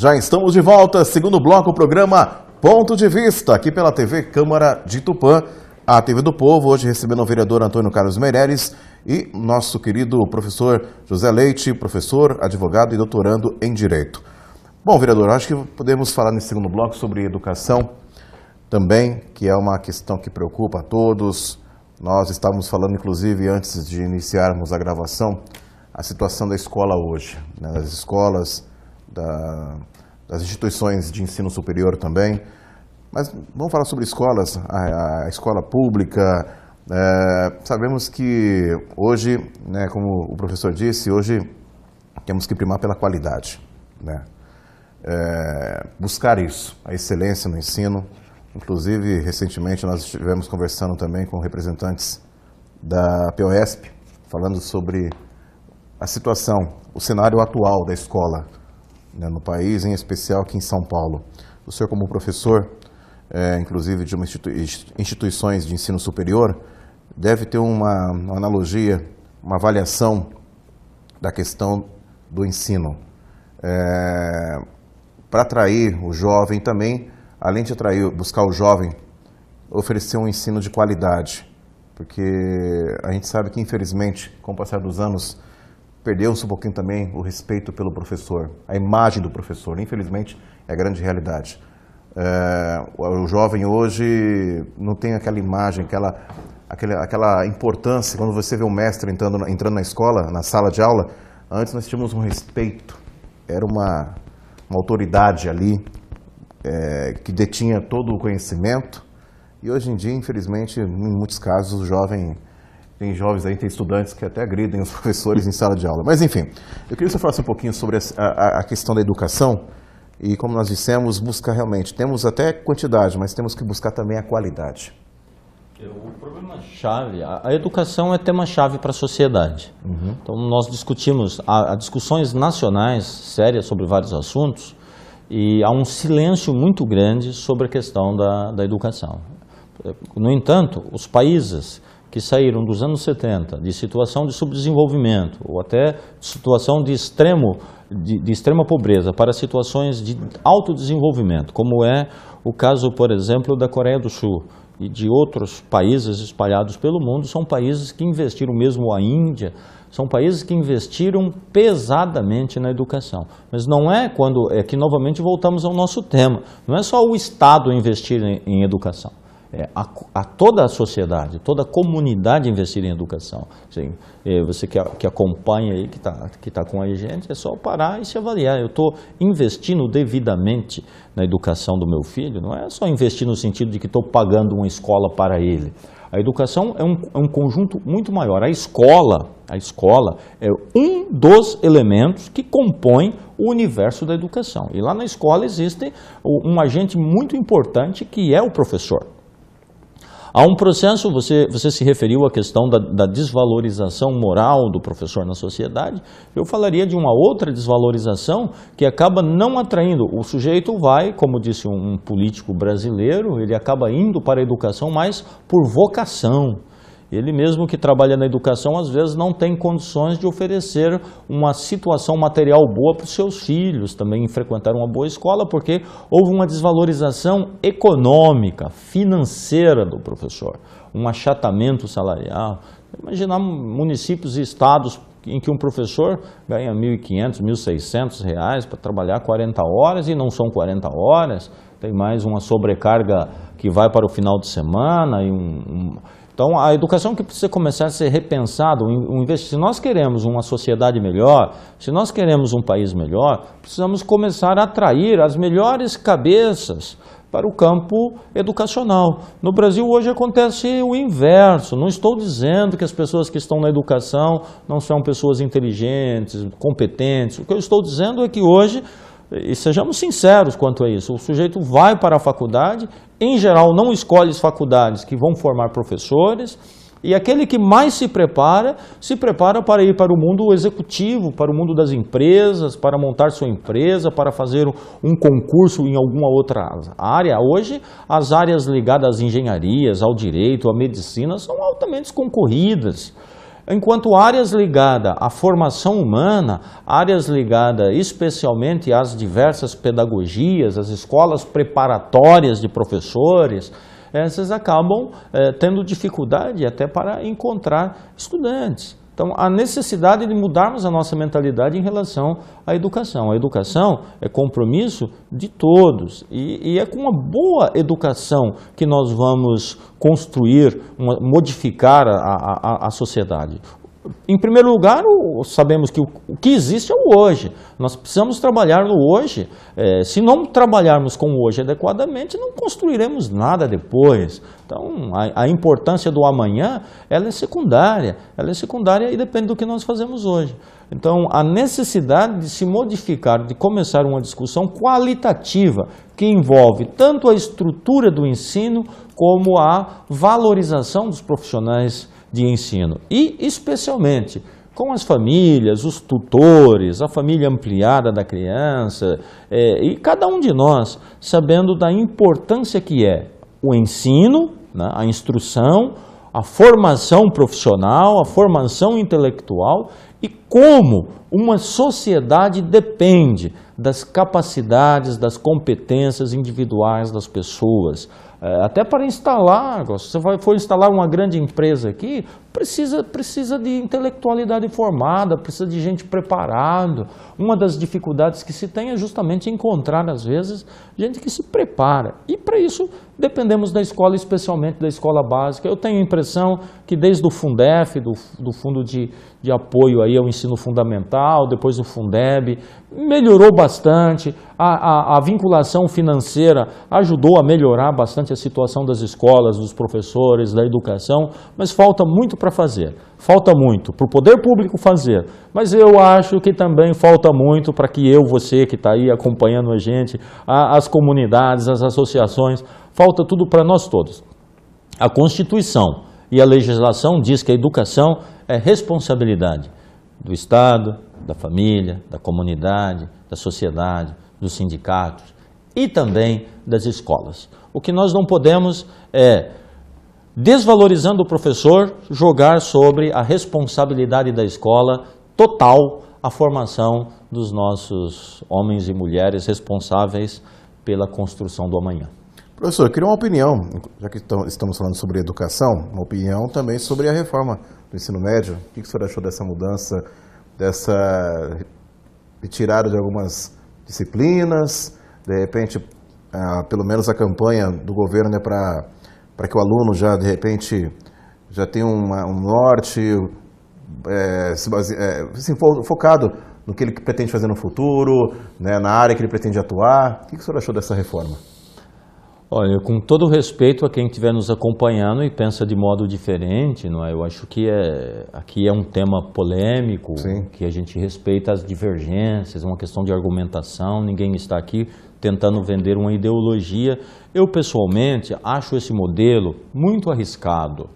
Já estamos de volta, segundo bloco, o programa Ponto de Vista, aqui pela TV Câmara de Tupã, a TV do Povo, hoje recebendo o vereador Antônio Carlos Meireles e nosso querido professor José Leite, professor, advogado e doutorando em Direito. Bom, vereador, acho que podemos falar nesse segundo bloco sobre educação também, que é uma questão que preocupa a todos. Nós estávamos falando, inclusive, antes de iniciarmos a gravação, a situação da escola hoje, né, das escolas, das instituições de ensino superior também. Mas vamos falar sobre escolas, a escola pública. Sabemos que hoje, né, como o professor disse, hoje temos que primar pela qualidade, né? Buscar isso, a excelência no ensino. Inclusive, recentemente nós estivemos conversando também com representantes da POESP, falando sobre a situação, o cenário atual da escola, né, no país, em especial aqui em São Paulo. O senhor, como professor, inclusive de uma instituições de ensino superior, deve ter uma analogia, uma avaliação da questão do ensino. Para atrair o jovem também, além de buscar o jovem, oferecer um ensino de qualidade. Porque a gente sabe que, infelizmente, com o passar dos anos, perdeu-se um pouquinho também o respeito pelo professor, a imagem do professor. Infelizmente, é a grande realidade. O jovem hoje não tem aquela imagem, aquela importância. Quando você vê um mestre entrando na escola, na sala de aula, antes nós tínhamos um respeito. Era uma autoridade ali que detinha todo o conhecimento. E hoje em dia, infelizmente, em muitos casos, o jovem... Tem jovens aí, tem estudantes que até agridem os professores em sala de aula. Mas, enfim, eu queria que você falasse um pouquinho sobre a questão da educação e, como nós dissemos, buscar realmente. Temos até quantidade, mas temos que buscar também a qualidade. O problema-chave, a educação é tema-chave para a sociedade. Uhum. Então, nós discutimos, há discussões nacionais sérias sobre vários assuntos e há um silêncio muito grande sobre a questão da educação. No entanto, os países que saíram dos anos 70 de situação de subdesenvolvimento ou até de situação de extrema pobreza para situações de alto desenvolvimento, como é o caso, por exemplo, da Coreia do Sul e de outros países espalhados pelo mundo, são países que investiram, mesmo a Índia, são países que investiram pesadamente na educação. Mas não é que novamente voltamos ao nosso tema, não é só o Estado investir em educação. A toda a sociedade, toda a comunidade investir em educação. Sim, você que acompanha aí, que tá com a gente, é só parar e se avaliar. Eu estou investindo devidamente na educação do meu filho, não é só investir no sentido de que estou pagando uma escola para ele. A educação é um conjunto muito maior. A escola é um dos elementos que compõem o universo da educação. E lá na escola existe um agente muito importante que é o professor. Há um processo, você se referiu à questão da desvalorização moral do professor na sociedade. Eu falaria de uma outra desvalorização que acaba não atraindo. O sujeito vai, como disse um político brasileiro, ele acaba indo para a educação mais por vocação. Ele mesmo que trabalha na educação, às vezes não tem condições de oferecer uma situação material boa para os seus filhos, também frequentar uma boa escola, porque houve uma desvalorização econômica, financeira do professor, um achatamento salarial. Imaginar municípios e estados em que um professor ganha R$ 1.500, R$ 1.600 para trabalhar 40 horas e não são 40 horas, tem mais uma sobrecarga que vai para o final de semana e Então, a educação que precisa começar a ser repensada, se nós queremos uma sociedade melhor, se nós queremos um país melhor, precisamos começar a atrair as melhores cabeças para o campo educacional. No Brasil hoje acontece o inverso. Não estou dizendo que as pessoas que estão na educação não são pessoas inteligentes, competentes. O que eu estou dizendo é que hoje, e sejamos sinceros quanto a isso, o sujeito vai para a faculdade, em geral não escolhe as faculdades que vão formar professores, e aquele que mais se prepara para ir para o mundo executivo, para o mundo das empresas, para montar sua empresa, para fazer um concurso em alguma outra área. Hoje, as áreas ligadas às engenharias, ao direito, à medicina, são altamente concorridas. enquanto áreas ligadas à formação humana, áreas ligadas especialmente às diversas pedagogias, às escolas preparatórias de professores, essas acabam tendo dificuldade até para encontrar estudantes. Então, a necessidade de mudarmos a nossa mentalidade em relação à educação. A educação é compromisso de todos e é com uma boa educação que nós vamos construir, modificar a sociedade. Em primeiro lugar, sabemos que o que existe é o hoje. Nós precisamos trabalhar no hoje. Se não trabalharmos com o hoje adequadamente, não construiremos nada depois. Então, a importância do amanhã, ela é secundária. Ela é secundária e depende do que nós fazemos hoje. Então, a necessidade de se modificar, de começar uma discussão qualitativa, que envolve tanto a estrutura do ensino, como a valorização dos profissionais de ensino e, especialmente, com as famílias, os tutores, a família ampliada da criança e cada um de nós sabendo da importância que é o ensino, né, a instrução, a formação profissional, a formação intelectual e como uma sociedade depende das capacidades, das competências individuais das pessoas. Até para instalar, se você for instalar uma grande empresa aqui, precisa de intelectualidade formada, precisa de gente preparada. Uma das dificuldades que se tem é justamente encontrar, às vezes, gente que se prepara. E para isso dependemos da escola, especialmente da escola básica. Eu tenho a impressão que desde o Fundef, do Fundo de Apoio aí ao Ensino Fundamental, depois o Fundeb, melhorou bastante. A vinculação financeira ajudou a melhorar bastante a situação das escolas, dos professores, da educação, mas falta muito para fazer. Falta muito para o poder público fazer, mas eu acho que também falta muito para que você que está aí acompanhando a gente, as comunidades, as associações, falta tudo para nós todos. A Constituição e a legislação diz que a educação é responsabilidade do Estado, da família, da comunidade, da sociedade, dos sindicatos e também das escolas. O que nós não podemos é, desvalorizando o professor, jogar sobre a responsabilidade da escola total a formação dos nossos homens e mulheres responsáveis pela construção do amanhã. Professor, eu queria uma opinião, já que estamos falando sobre educação, uma opinião também sobre a reforma do ensino médio. O que o senhor achou dessa mudança, dessa retirada de algumas disciplinas, de repente, pelo menos a campanha do governo é para que o aluno já, de repente, já tenha um norte, focado no que ele pretende fazer no futuro, né, na área que ele pretende atuar. O que o senhor achou dessa reforma? Olha, com todo respeito a quem estiver nos acompanhando e pensa de modo diferente, não é? Eu acho que aqui é um tema polêmico, sim, que a gente respeita as divergências, é uma questão de argumentação, ninguém está aqui tentando vender uma ideologia. Eu, pessoalmente, acho esse modelo muito arriscado,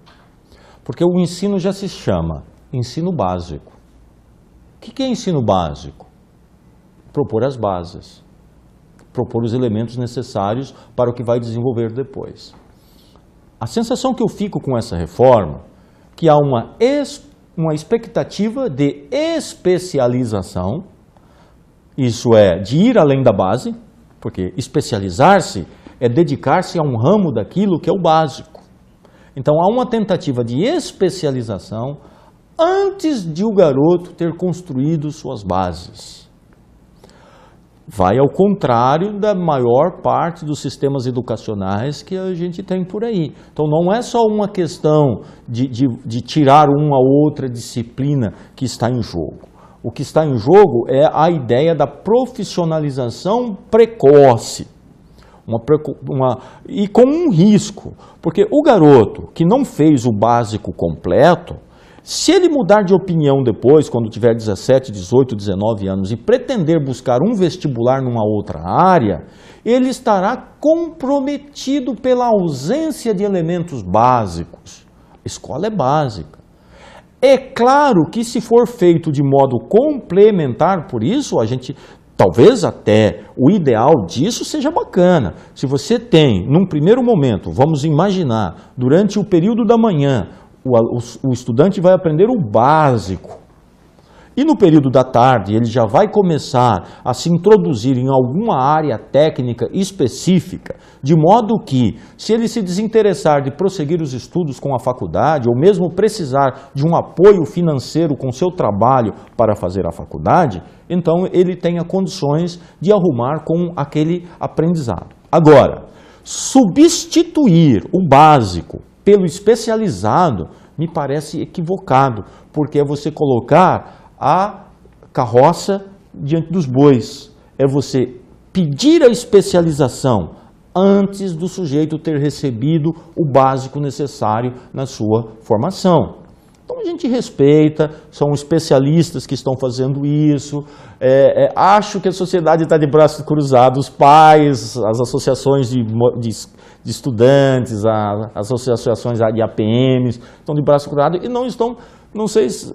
porque o ensino já se chama ensino básico. O que é ensino básico? Propor as bases, propor os elementos necessários para o que vai desenvolver depois. A sensação que eu fico com essa reforma, que há uma expectativa de especialização, isso é, de ir além da base, porque especializar-se é dedicar-se a um ramo daquilo que é o básico. Então há uma tentativa de especialização antes de o garoto ter construído suas bases. Vai ao contrário da maior parte dos sistemas educacionais que a gente tem por aí. Então não é só uma questão de tirar uma ou outra disciplina que está em jogo. O que está em jogo é a ideia da profissionalização precoce. E com um risco, porque o garoto que não fez o básico completo, se ele mudar de opinião depois, quando tiver 17, 18, 19 anos e pretender buscar um vestibular numa outra área, ele estará comprometido pela ausência de elementos básicos. A escola é básica. É claro que se for feito de modo complementar, por isso a gente, talvez até o ideal disso seja bacana. Se você tem, num primeiro momento, vamos imaginar, durante o período da manhã, o estudante vai aprender o básico. E no período da tarde, ele já vai começar a se introduzir em alguma área técnica específica, de modo que, se ele se desinteressar de prosseguir os estudos com a faculdade, ou mesmo precisar de um apoio financeiro com seu trabalho para fazer a faculdade, então ele tenha condições de arrumar com aquele aprendizado. Agora, substituir o básico pelo especializado me parece equivocado, porque é você colocar a carroça diante dos bois. É você pedir a especialização antes do sujeito ter recebido o básico necessário na sua formação. Então a gente respeita, são especialistas que estão fazendo isso. Acho que a sociedade está de braços cruzados, os pais, as associações de estudantes, as associações de APMs estão de braços cruzados e não estão. Não sei se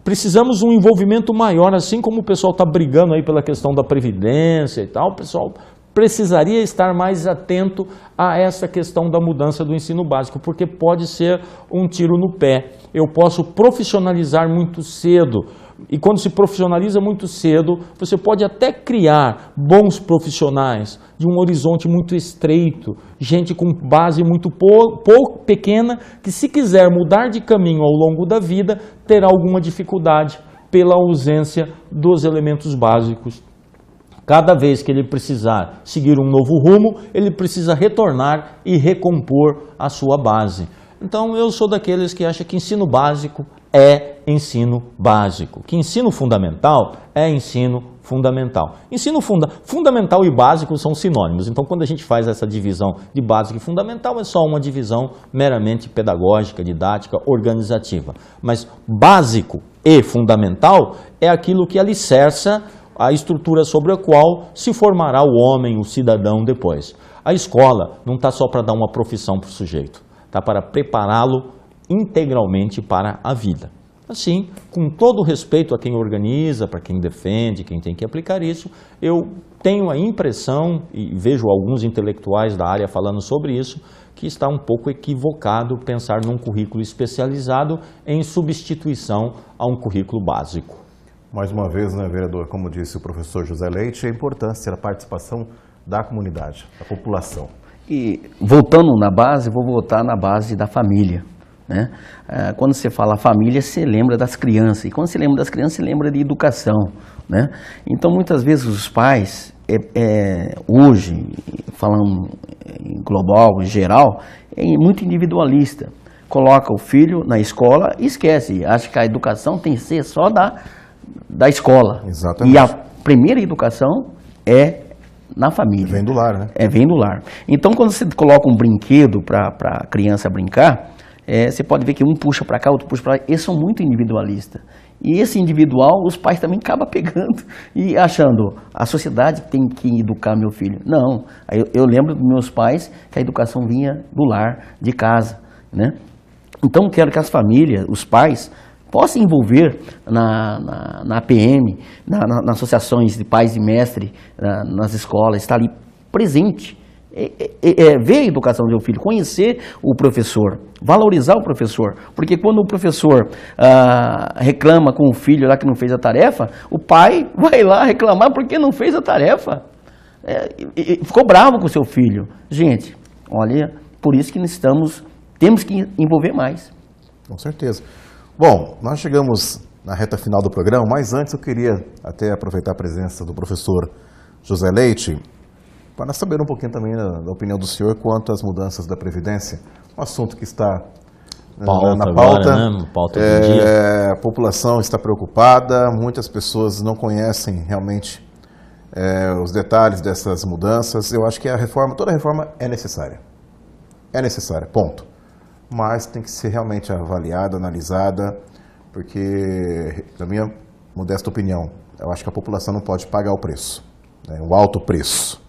precisamos um envolvimento maior, assim como o pessoal está brigando aí pela questão da Previdência e tal, o pessoal precisaria estar mais atento a essa questão da mudança do ensino básico, porque pode ser um tiro no pé. Eu posso profissionalizar muito cedo, e quando se profissionaliza muito cedo, você pode até criar bons profissionais de um horizonte muito estreito, gente com base muito pequena, que se quiser mudar de caminho ao longo da vida, terá alguma dificuldade pela ausência dos elementos básicos. Cada vez que ele precisar seguir um novo rumo, ele precisa retornar e recompor a sua base. Então, eu sou daqueles que acham que ensino básico é ensino básico, que ensino fundamental é ensino fundamental. Ensino fundamental e básico são sinônimos, então quando a gente faz essa divisão de básico e fundamental é só uma divisão meramente pedagógica, didática, organizativa. Mas básico e fundamental é aquilo que alicerça a estrutura sobre a qual se formará o homem, o cidadão depois. A escola não está só para dar uma profissão para o sujeito, está para prepará-lo integralmente para a vida. Assim, com todo o respeito a quem organiza, para quem defende, quem tem que aplicar isso, eu tenho a impressão, e vejo alguns intelectuais da área falando sobre isso, que está um pouco equivocado pensar num currículo especializado em substituição a um currículo básico. Mais uma vez, né, vereador, como disse o professor José Leite, a importância da participação da comunidade, da população. E voltando na base, vou voltar na base da família. Né? Quando você fala família, você lembra das crianças. E quando você lembra das crianças, você lembra de educação. Né? Então, muitas vezes, os pais, hoje, falando em global, em geral, é muito individualista. Coloca o filho na escola e esquece. Acha que a educação tem que ser só da escola. Exatamente. E a primeira educação é na família. Vem do lar, né? Vem do lar. Então, quando você coloca um brinquedo para a criança brincar, você pode ver que um puxa para cá, outro puxa para lá. Eles são muito individualistas. E esse individual, os pais também acabam pegando e achando, a sociedade tem que educar meu filho. Não. Eu lembro dos meus pais que a educação vinha do lar, de casa. Né? Então, quero que as famílias, os pais, possam envolver na APM, nas associações de pais e mestres, nas escolas, estar ali presente. Ver a educação do seu filho, conhecer o professor, valorizar o professor, porque quando o professor reclama com o filho lá que não fez a tarefa, o pai vai lá reclamar porque não fez a tarefa, ficou bravo com o seu filho. Gente, olha, por isso que temos que envolver mais. Com certeza. Bom, nós chegamos na reta final do programa, mas antes eu queria até aproveitar a presença do professor José Leite para saber um pouquinho também da opinião do senhor quanto às mudanças da Previdência, um assunto que está na pauta. Agora, né? Pauta do dia. A população está preocupada, muitas pessoas não conhecem realmente os detalhes dessas mudanças. Eu acho que toda reforma é necessária. É necessária, ponto. Mas tem que ser realmente avaliada, analisada, porque, na minha modesta opinião, eu acho que a população não pode pagar o preço, né, o alto preço.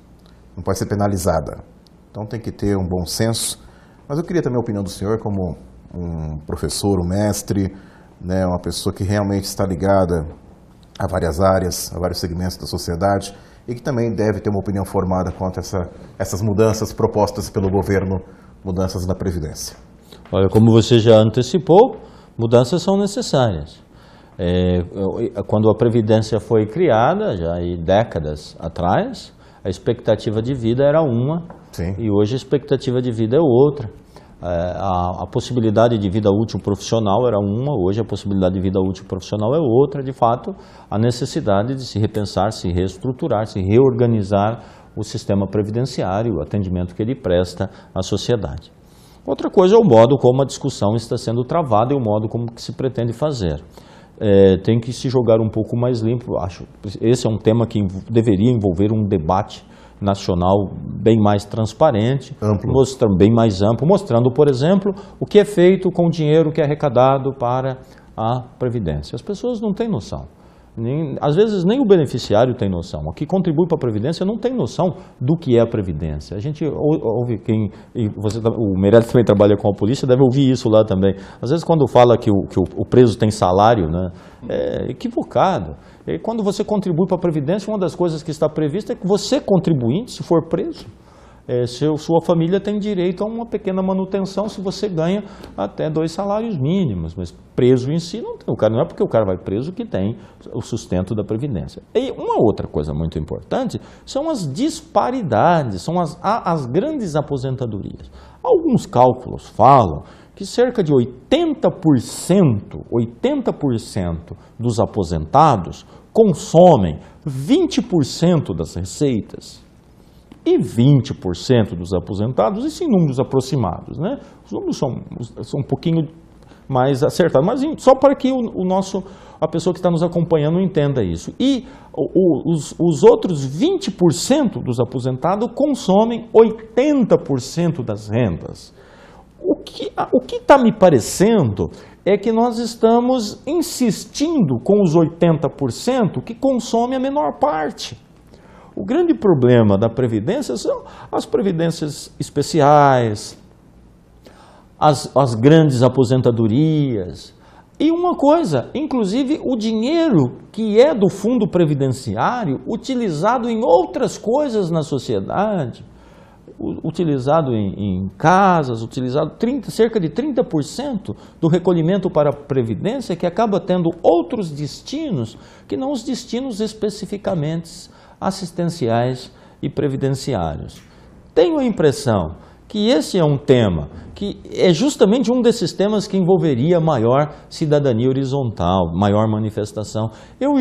Não pode ser penalizada. Então tem que ter um bom senso. Mas eu queria também a opinião do senhor como um professor, um mestre, né, uma pessoa que realmente está ligada a várias áreas, a vários segmentos da sociedade e que também deve ter uma opinião formada quanto a essas mudanças propostas pelo governo, mudanças na Previdência. Olha, como você já antecipou, mudanças são necessárias. Quando a Previdência foi criada, já há décadas atrás, a expectativa de vida era uma. Sim. E hoje a expectativa de vida é outra. A possibilidade de vida útil profissional era uma, hoje a possibilidade de vida útil profissional é outra. De fato, a necessidade de se repensar, se reestruturar, se reorganizar o sistema previdenciário, o atendimento que ele presta à sociedade. Outra coisa é o modo como a discussão está sendo travada e o modo como que se pretende fazer. Tem que se jogar um pouco mais limpo. Acho esse é um tema que deveria envolver um debate nacional bem mais transparente, bem mais amplo, mostrando, por exemplo, o que é feito com o dinheiro que é arrecadado para a Previdência. As pessoas não têm noção. Às vezes nem o beneficiário tem noção. O que contribui para a Previdência não tem noção do que é a Previdência. A gente ouve o Meirelles também trabalha com a polícia, deve ouvir isso lá também. Às vezes quando fala que o preso tem salário, né, é equivocado. E quando você contribui para a Previdência, uma das coisas que está prevista é que você, contribuinte, se for preso, sua família tem direito a uma pequena manutenção se você ganha até 2 salários mínimos, mas preso em si não tem. Não é porque o cara vai preso que tem o sustento da Previdência. E uma outra coisa muito importante são as disparidades, são as grandes aposentadorias. Alguns cálculos falam que cerca de 80% dos aposentados consomem 20% das receitas. E 20% dos aposentados, isso em números aproximados, né? Os números são um pouquinho mais acertados, mas só para que a pessoa que está nos acompanhando entenda isso. E os outros 20% dos aposentados consomem 80% das rendas. O que está me parecendo é que nós estamos insistindo com os 80% que consomem a menor parte. O grande problema da Previdência são as previdências especiais, as grandes aposentadorias. E uma coisa, inclusive o dinheiro que é do fundo previdenciário utilizado em outras coisas na sociedade, utilizado em casas, utilizado cerca de 30% do recolhimento para a Previdência, que acaba tendo outros destinos que não os destinos especificamente assistenciais e previdenciários. Tenho a impressão que esse é um tema que é justamente um desses temas que envolveria maior cidadania horizontal, maior manifestação. Eu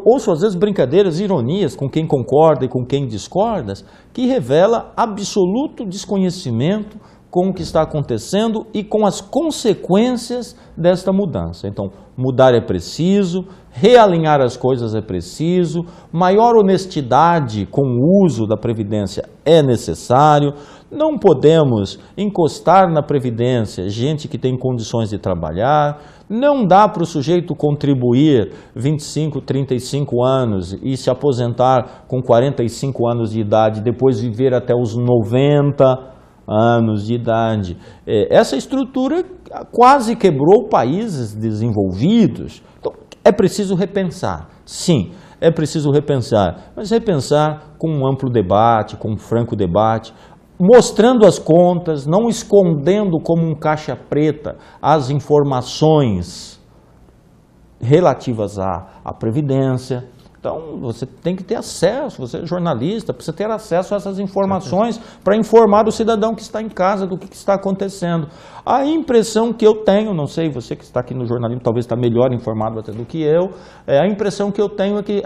ouço às vezes brincadeiras, ironias com quem concorda e com quem discorda, que revela absoluto desconhecimento com o que está acontecendo e com as consequências desta mudança. Então, mudar é preciso, realinhar as coisas é preciso, maior honestidade com o uso da Previdência é necessário, não podemos encostar na Previdência gente que tem condições de trabalhar, não dá para o sujeito contribuir 25, 35 anos e se aposentar com 45 anos de idade, depois viver até os 90 anos de idade. Essa estrutura quase quebrou países desenvolvidos. Então, é preciso repensar. Sim, é preciso repensar. Mas repensar com um amplo debate, com um franco debate, mostrando as contas, não escondendo como um caixa preta as informações relativas à Previdência. Então, você tem que ter acesso, você é jornalista, precisa ter acesso a essas informações para informar o cidadão que está em casa do que está acontecendo. A impressão que eu tenho, não sei, você que está aqui no jornalismo talvez está melhor informado até do que eu, a impressão que eu tenho é que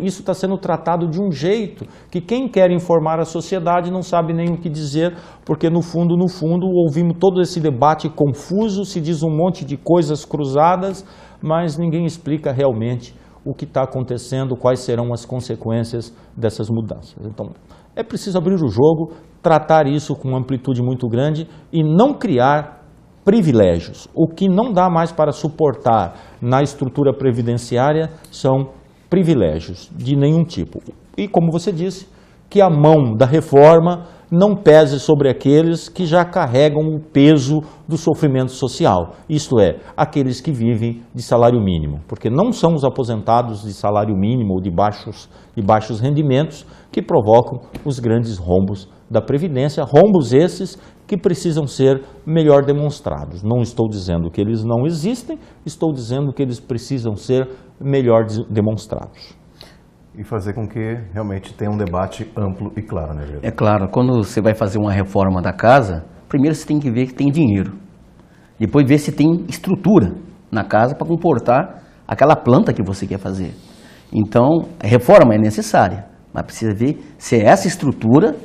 isso está sendo tratado de um jeito que quem quer informar a sociedade não sabe nem o que dizer, porque no fundo, ouvimos todo esse debate confuso, se diz um monte de coisas cruzadas, mas ninguém explica realmente o que está acontecendo, quais serão as consequências dessas mudanças. Então, é preciso abrir o jogo, tratar isso com amplitude muito grande e não criar privilégios. O que não dá mais para suportar na estrutura previdenciária são privilégios de nenhum tipo. E, como você disse, que a mão da reforma não pese sobre aqueles que já carregam o peso do sofrimento social, isto é, aqueles que vivem de salário mínimo, porque não são os aposentados de salário mínimo ou de baixos rendimentos que provocam os grandes rombos da Previdência, rombos esses que precisam ser melhor demonstrados. Não estou dizendo que eles não existem, estou dizendo que eles precisam ser melhor demonstrados. E fazer com que realmente tenha um debate amplo e claro, né, vereador? É claro, quando você vai fazer uma reforma da casa, primeiro você tem que ver que tem dinheiro. Depois ver se tem estrutura na casa para comportar aquela planta que você quer fazer. Então, a reforma é necessária, mas precisa ver se essa estrutura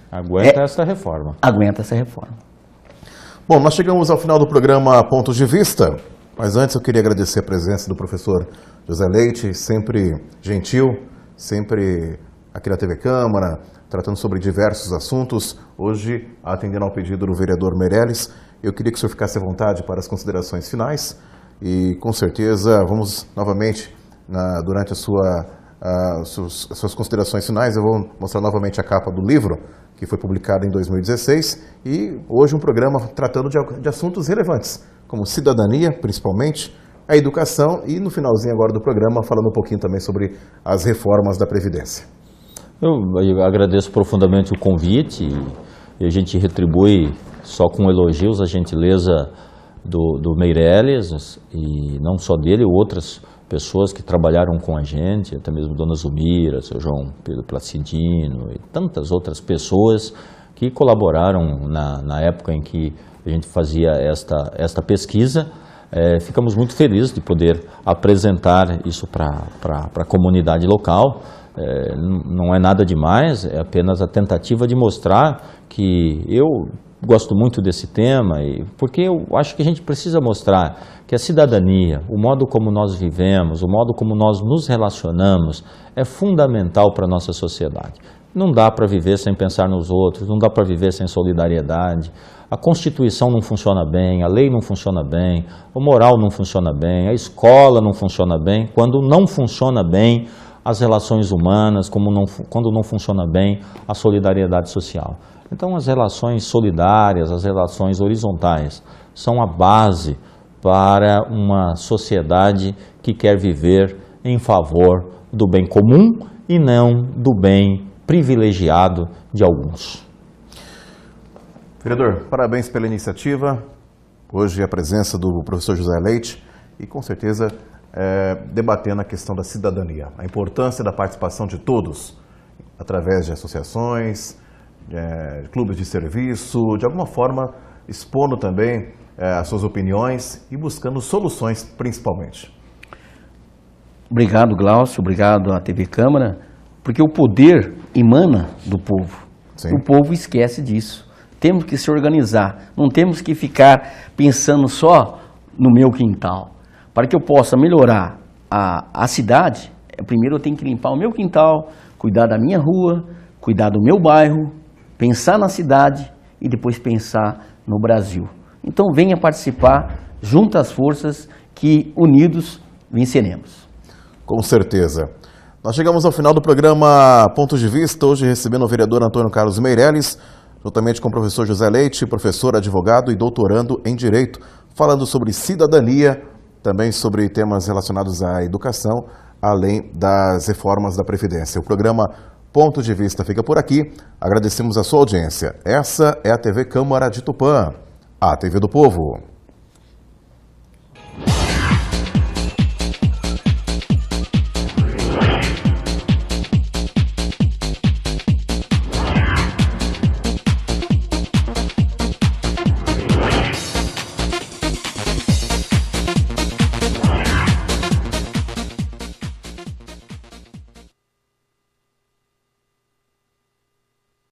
aguenta essa reforma. Aguenta essa reforma. Bom, nós chegamos ao final do programa Pontos de Vista, mas antes eu queria agradecer a presença do professor José Leite, sempre gentil, sempre aqui na TV Câmara, tratando sobre diversos assuntos. Hoje, atendendo ao pedido do vereador Meirelles, eu queria que o senhor ficasse à vontade para as considerações finais e, com certeza, vamos novamente, durante as suas considerações finais, eu vou mostrar novamente a capa do livro, que foi publicado em 2016, e hoje um programa tratando de assuntos relevantes, como cidadania, principalmente, a educação e, no finalzinho agora do programa, falando um pouquinho também sobre as reformas da Previdência. Eu agradeço profundamente o convite e a gente retribui só com elogios a gentileza do Meirelles, e não só dele, outras pessoas que trabalharam com a gente, até mesmo Dona Zumira, seu João Pedro Placidino e tantas outras pessoas que colaboraram na época em que a gente fazia esta pesquisa. Ficamos muito felizes de poder apresentar isso para a comunidade local. Não é nada demais, é apenas a tentativa de mostrar que eu gosto muito desse tema, porque eu acho que a gente precisa mostrar que a cidadania, o modo como nós vivemos, o modo como nós nos relacionamos, é fundamental para a nossa sociedade. Não dá para viver sem pensar nos outros, não dá para viver sem solidariedade. A Constituição não funciona bem, a lei não funciona bem, a moral não funciona bem, a escola não funciona bem. Quando não funciona bem as relações humanas, quando não funciona bem a solidariedade social. Então, as relações solidárias, as relações horizontais, são a base para uma sociedade que quer viver em favor do bem comum e não do bem privilegiado de alguns. Vereador, parabéns pela iniciativa. Hoje a presença do professor José Leite e, com certeza, debatendo a questão da cidadania, a importância da participação de todos, através de associações, de clubes de serviço, de alguma forma expondo também as suas opiniões e buscando soluções, principalmente. Obrigado, Glaucio, obrigado à TV Câmara, porque o poder emana do povo. Sim. O povo esquece disso. Temos que se organizar, não temos que ficar pensando só no meu quintal. Para que eu possa melhorar a cidade, primeiro eu tenho que limpar o meu quintal, cuidar da minha rua, cuidar do meu bairro, pensar na cidade e depois pensar no Brasil. Então venha participar, junta as forças que unidos venceremos. Com certeza. Nós chegamos ao final do programa Pontos de Vista, hoje recebendo o vereador Antônio Carlos Meirelles, juntamente com o professor José Leite, professor, advogado e doutorando em Direito, falando sobre cidadania, também sobre temas relacionados à educação, além das reformas da Previdência. O programa Ponto de Vista fica por aqui. Agradecemos a sua audiência. Essa é a TV Câmara de Tupã, a TV do Povo.